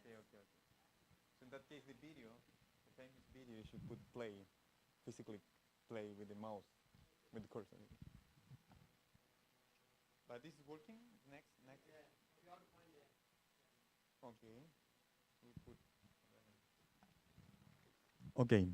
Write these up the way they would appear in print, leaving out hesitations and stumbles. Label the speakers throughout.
Speaker 1: Okay, okay, okay. So in that case, the video, the famous video, you should put play, physically play with the mouse, with the cursor. But this is working. Next. Okay. We put. Okay.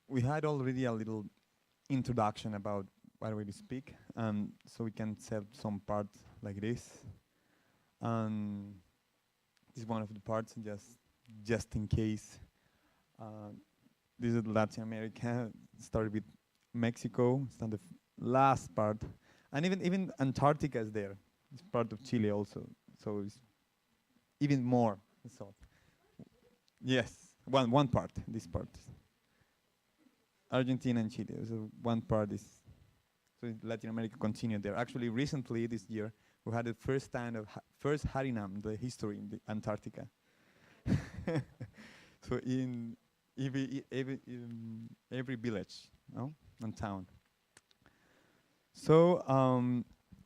Speaker 1: We had already a little introduction about what we speak, so we can set some parts like this. This is one of the parts, just in case. Uh, this is Latin America. Started with Mexico. It's not the last part, and even Antarctica is there. It's part of Chile also, so it's even more. So yes, one part. This part, Argentina and Chile. So one part is so Latin America continued there. Actually, recently this year we had the first time of first Harinam, the history in the Antarctica. So in every village, no, and town. So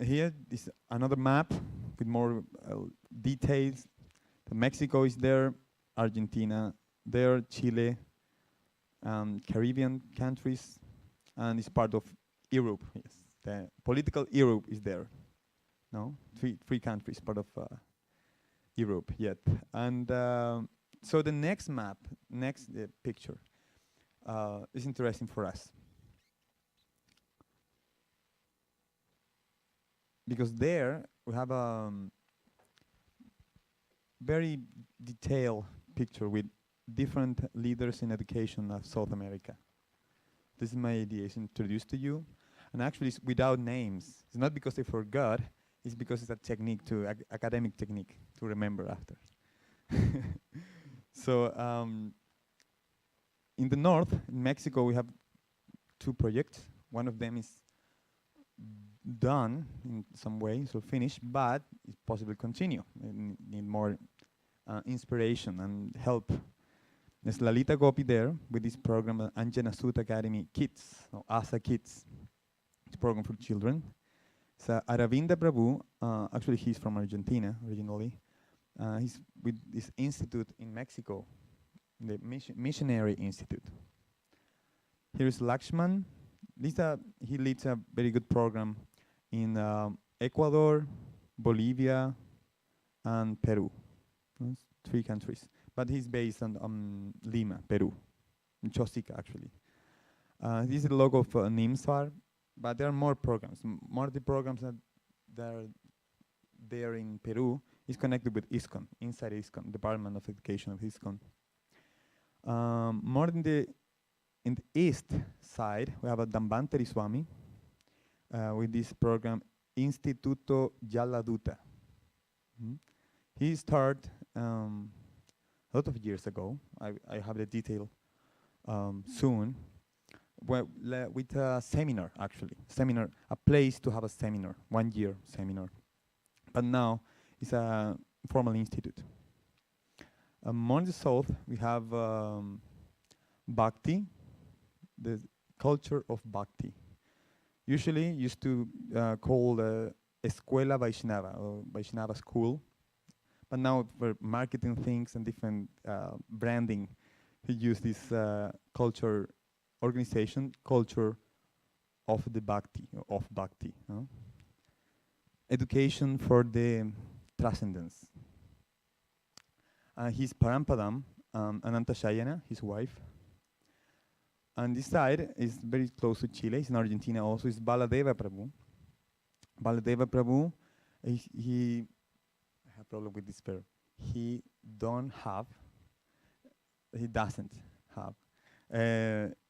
Speaker 1: here is another map with more details. Mexico is there, Argentina there, Chile, Caribbean countries, and it's part of Europe. Yes, the political Europe is there. No, three countries part of Europe yet, and so the next map, next picture, is interesting for us because there we have a very detailed picture with different leaders in education of South America. This is my idea, is introduced to you, and actually it's without names. It's not because they forgot, it's because it's a technique academic technique to remember after. So in the north, in Mexico, we have two projects. One of them is done in some way, so finished, but it's possible to continue. Need more inspiration and help. There's Lalita Gopi there with this program, Anjana Sut Academy Kids, or ASA Kids. It's a program for children. So Aravinda Prabhu, actually he's from Argentina originally. He's with this institute in Mexico, the Missionary Institute. Here's Lakshman. He leads a very good program in Ecuador, Bolivia, and Peru. That's 3 countries. But he's based on Lima, Peru, in Chosica actually. This is the logo of NIMSAR, but there are more programs. More of the programs that are there in Peru is connected with ISKCON, inside ISKCON, Department of Education of ISKCON. More in the east side, we have a Dambantari Swami with this program, Instituto Jaladuta. He started a lot of years ago. I have the detail soon. With a seminar, actually. A place to have a seminar, 1 year seminar. But now it's a formal institute. More in the south, we have Bhakti, the culture of Bhakti. Usually used to call Escuela Vaishnava, or Vaishnava school. But now for marketing things and different branding, we use this culture organization, culture of the Bhakti, of Bhakti. Education for the transcendence. He's Parampadam, Ananta Shayana, his wife. And this side is very close to Chile. It's in Argentina also. It's Baladeva Prabhu. Baladeva Prabhu, he I have a problem with this verb. He doesn't have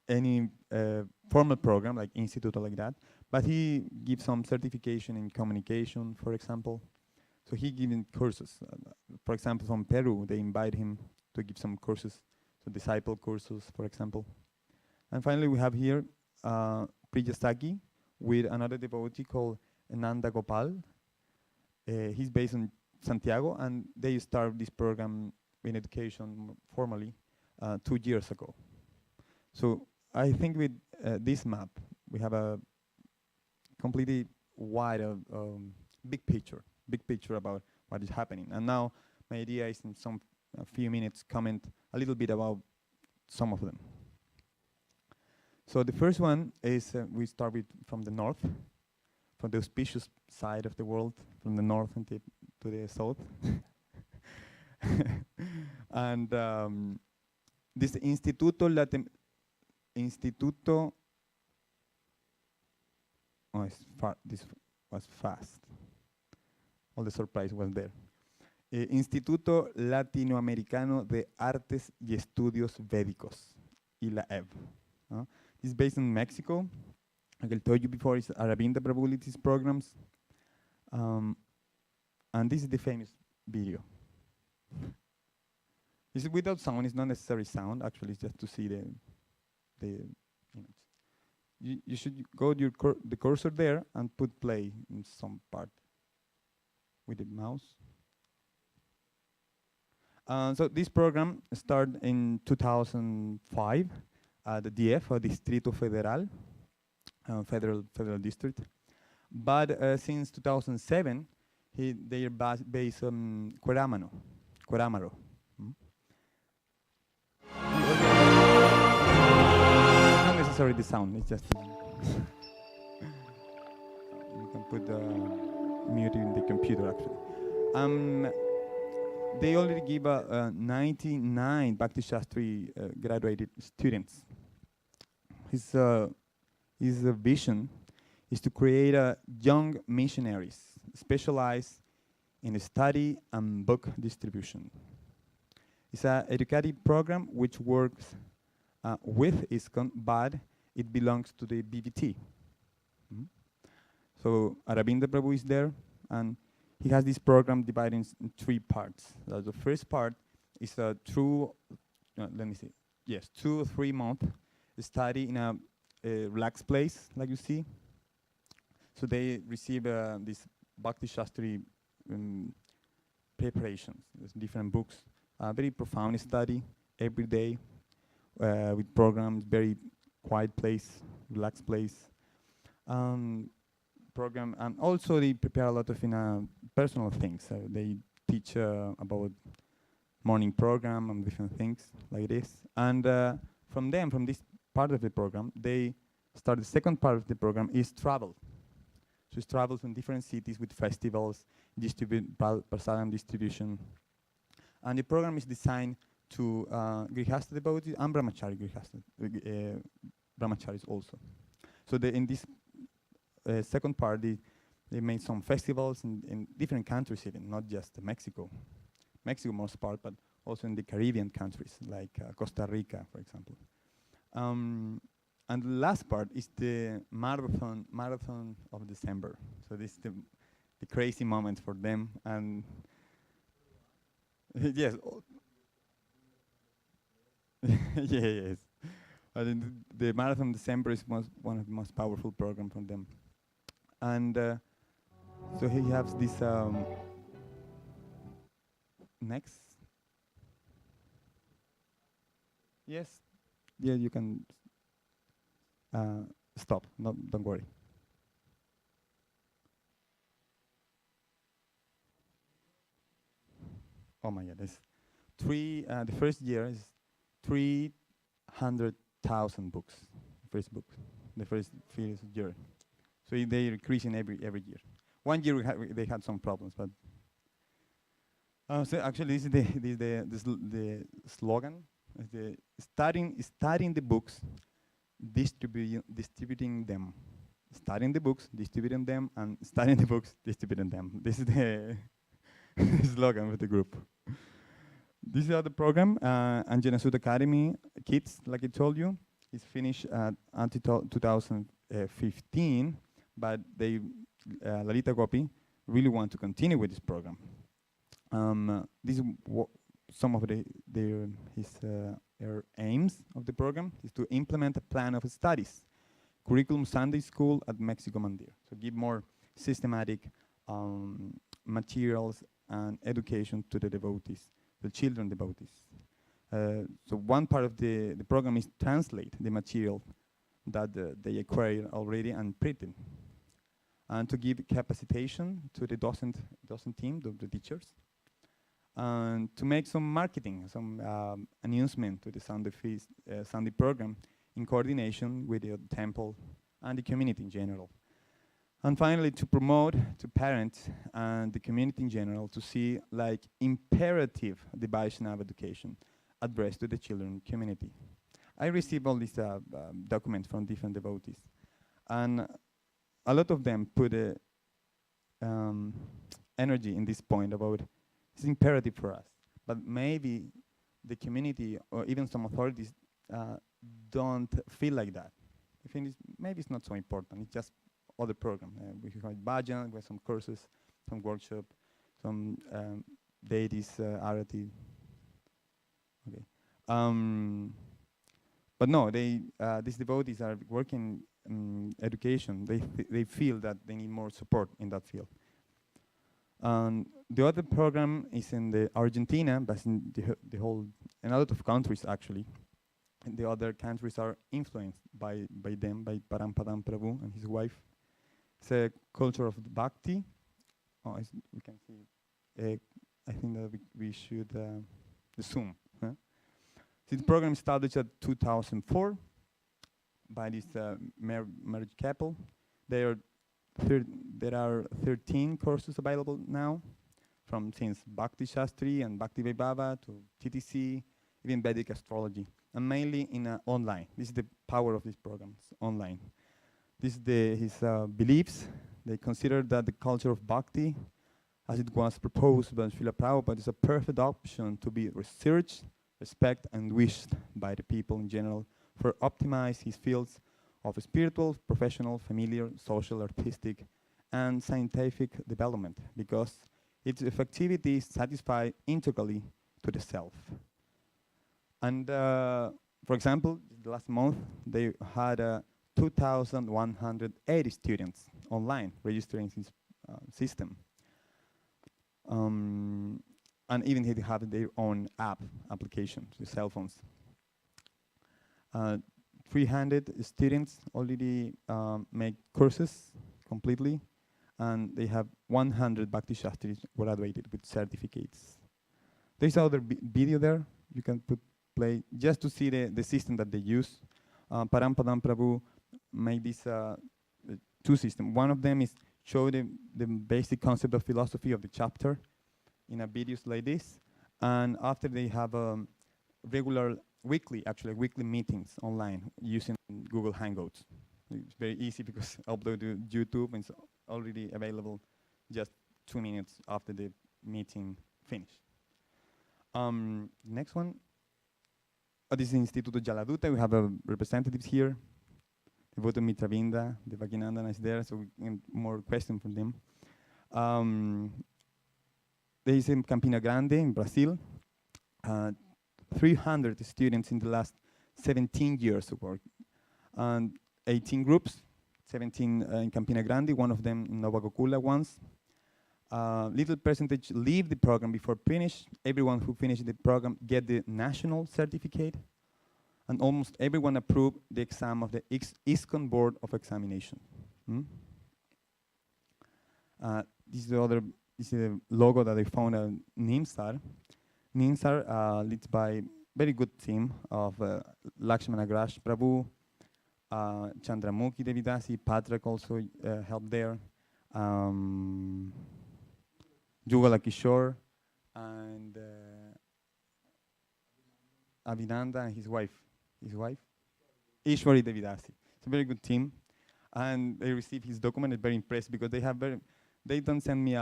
Speaker 1: any formal program like institute or like that, but he gives some certification in communication, for example. So he giving courses. For example, from Peru, they invite him to give some courses, so disciple courses, for example. And finally, we have here Priyasaki with another devotee called Nanda Gopal. He's based in Santiago, and they started this program in education formally 2 years ago. So I think with this map, we have a completely wide, big picture about what is happening. And now My idea is in a few minutes comment a little bit about some of them. So the first one is we start with from the north, from the auspicious side of the world, from the north and to the south. And this Instituto, oh, this was fast. All the surprise was there. Instituto Latinoamericano de Artes y Estudios Védicos, ILAEV. This is based in Mexico. Like I told you before, it's Aravinda Prabhu's programs. And this is the famous video. This is without sound, it's not necessary sound, actually it's just to see the image. You should go to the cursor there and put play in some part with the mouse. So this program started in 2005 at the DF, or Distrito Federal, Federal District. But since 2007, they are based on Cuerámaro. Not necessarily the sound, it's just you can put the mute in the computer actually. They already give 99 Bhakti Shastri graduated students. His vision is to create young missionaries specialized in study and book distribution. It's an educative program which works with ISKCON, but it belongs to the BVT. So Aravinda Prabhu is there, and he has this program divided in 3 parts. The first part is a 2 or 3 month study in a relaxed place, like you see. So they receive this Bhakti Shastri preparations. There's different books. Very profound study every day with programs, very quiet place, relaxed place. Program, and also they prepare a lot of personal things. They teach about morning program and different things like this. And from this part of the program, they start the second part of the program is travel. So it's travels in different cities with festivals, prasadam distribution. And the program is designed to Grihastha devotees and brahmacharis also. So in this second part, they made some festivals in different countries even, not just Mexico. Mexico most part, but also in the Caribbean countries, like Costa Rica, for example. And the last part is the marathon of December. So this is the crazy moment for them. And yes. Yes. The marathon December is one of the most powerful programs from them. And so he has this next. Yes. Yeah, you can stop. No, don't worry. Oh my God! The first year is 300,000 books. First book, the first year. So they're increasing every year. One year they had some problems, but so actually this is the slogan. The studying the books, distributing them. Studying the books, distributing them, and studying the books, distributing them. This is the slogan of the group. This is the program, Anjana Sud Academy Kids, like I told you, is finished until 2015, but Lalita Gopi really want to continue with this program. This is some of her aims of the program is to implement a plan of studies, curriculum Sunday school at Mexico Mandir. So give more systematic materials and education to the devotees, the children devotees. So one part of the program is translate the material that they acquired already and printed, and to give capacitation to the docent team, the teachers, and to make some marketing, some announcement to the Sunday feast, Sunday program in coordination with the temple and the community in general. And finally, to promote to parents and the community in general to see like imperative the Vaishnava education addressed to the children community. I received all these documents from different devotees, and a lot of them put energy in this point about it's imperative for us, but maybe the community or even some authorities don't feel like that. I think maybe it's not so important. It's just other program. We have bhajan, we have some courses, some workshop, some deities, arati. Okay. But no, these devotees are working education. They feel that they need more support in that field. The other program is in the Argentina, but in the whole, in a lot of countries actually. And the other countries are influenced by them, by Parampadam Prabhu and his wife. It's a culture of bhakti. Oh, we can see. I think that we should the Zoom. Huh? This program established at 2004 by this marriage couple. There are 13 courses available now, from since Bhakti Shastri and Bhakti Vaibhava to TTC, even Vedic astrology, and mainly in online. This is the power of this program, it's online. This is his beliefs. They consider that the culture of bhakti, as it was proposed by Srila Prabhupada, is a perfect option to be researched, respected, and wished by the people in general for optimize his fields of spiritual, professional, familiar, social, artistic, and scientific development, because its effectivity satisfies integrally to the self. And for example, the last month they had 2,180 students online registering this system. And even they have their own application, the cell phones. 300 students already make courses completely, and they have 100 Bhakti Shastris graduated with certificates. There's another video there you can play just to see the system that they use. Parampadam Prabhu made this two systems. One of them is show the basic concept of philosophy of the chapter in a videos like this, and after they have regular weekly meetings online using Google Hangouts. It's very easy because I upload to YouTube and it's already available just 2 minutes after the meeting finished. Next one. This is Instituto Jaladuta. We have representatives here. Devoto Mitravinda, the Bhaginandana is there, so we get more questions from them. There is in Campina Grande in Brazil. 300 students in the last 17 years of work. And 18 groups, 17 in Campina Grande, one of them in Nova Gokula once. Little percentage leave the program before finish. Everyone who finished the program get the national certificate. And almost everyone approved the exam of the ISKCON Board of Examination. This is the logo that I found at NIMSAR. NIMSAR leads by very good team of Lakshmana Grash Prabhu, Chandramukhi Devidasi, Patrak also helped there, Jugala Kishore, and Abhinanda and his wife, Ishwari Devidasi. It's a very good team, and they received his document. I'm very impressed because they don't send me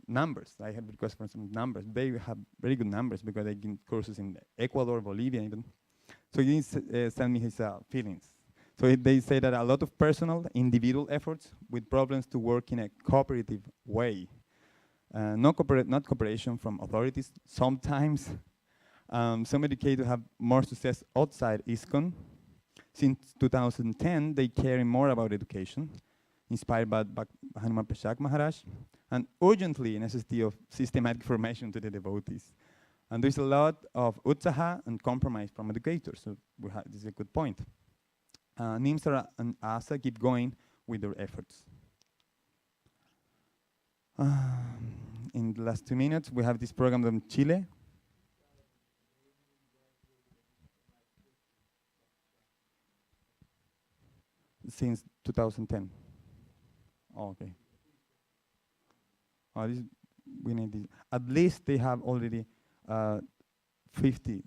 Speaker 1: numbers. I have requests for some numbers. They have very good numbers because they give courses in Ecuador, Bolivia even. So he didn't send me his feelings. So they say that a lot of personal, individual efforts with problems to work in a cooperative way. Not cooperation from authorities. Sometimes some educators have more success outside ISKCON. Since 2010, they care more about education, inspired by Hanuman Prashak Maharaj, and urgently necessity of systematic formation to the devotees. And there's a lot of utsaha and compromise from educators, so this is a good point. NIMSAR and ASA keep going with their efforts. in the last 2 minutes, we have this program in Chile. Since 2010. Oh, okay. We need this. At least they have already 50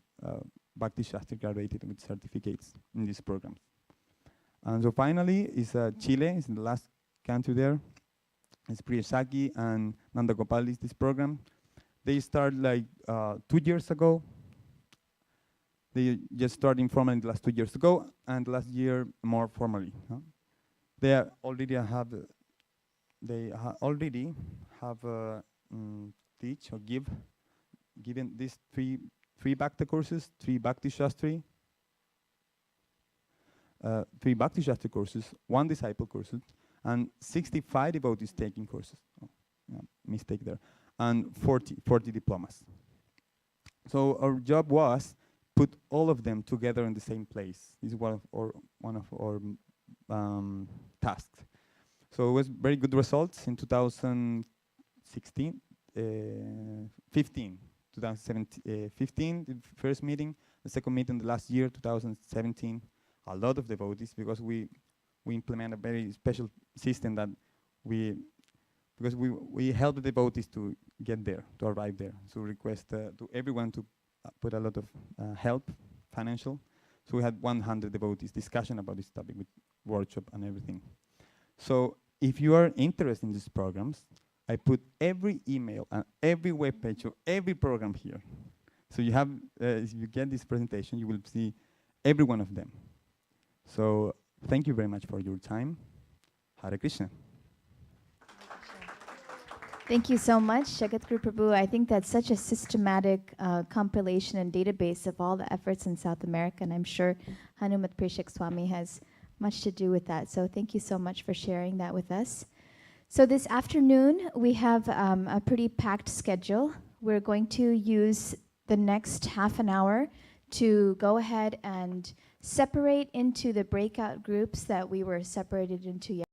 Speaker 1: Bhakti Shastri graduated with certificates in these programs. And so finally, is Chile, is the last country there. It's Priya Saki and Nanda Gopal is this program. They started like 2 years ago. They just started informally the last 2 years ago, and last year more formally. They already have teach or given these three Bhakti courses, 3 Bhakti Shastri, 3 Bhakti Shastri courses, 1 disciple courses, and 65 devotees taking courses. Oh, yeah, mistake there. And 40 diplomas. So our job was put all of them together in the same place. This is one of our tasks. So it was very good results in 2016, 15, 2015, the first meeting, the second meeting the last year, 2017. A lot of devotees, because we implement a very special system that we help the devotees to get there, to arrive there. So request to everyone to put a lot of help, financial. So we had 100 devotees discussion about this topic with workshop and everything. So if you are interested in these programs, I put every email and every web page of every program here. So you have, if you get this presentation, you will see every one of them. So thank you very much for your time. Hare Krishna.
Speaker 2: Thank you so much, Jagadguru Prabhu. I think that's such a systematic compilation and database of all the efforts in South America, and I'm sure Hanumat Preshak Swami has much to do with that. So thank you so much for sharing that with us. So this afternoon, we have a pretty packed schedule. We're going to use the next half an hour to go ahead and separate into the breakout groups that we were separated into yesterday.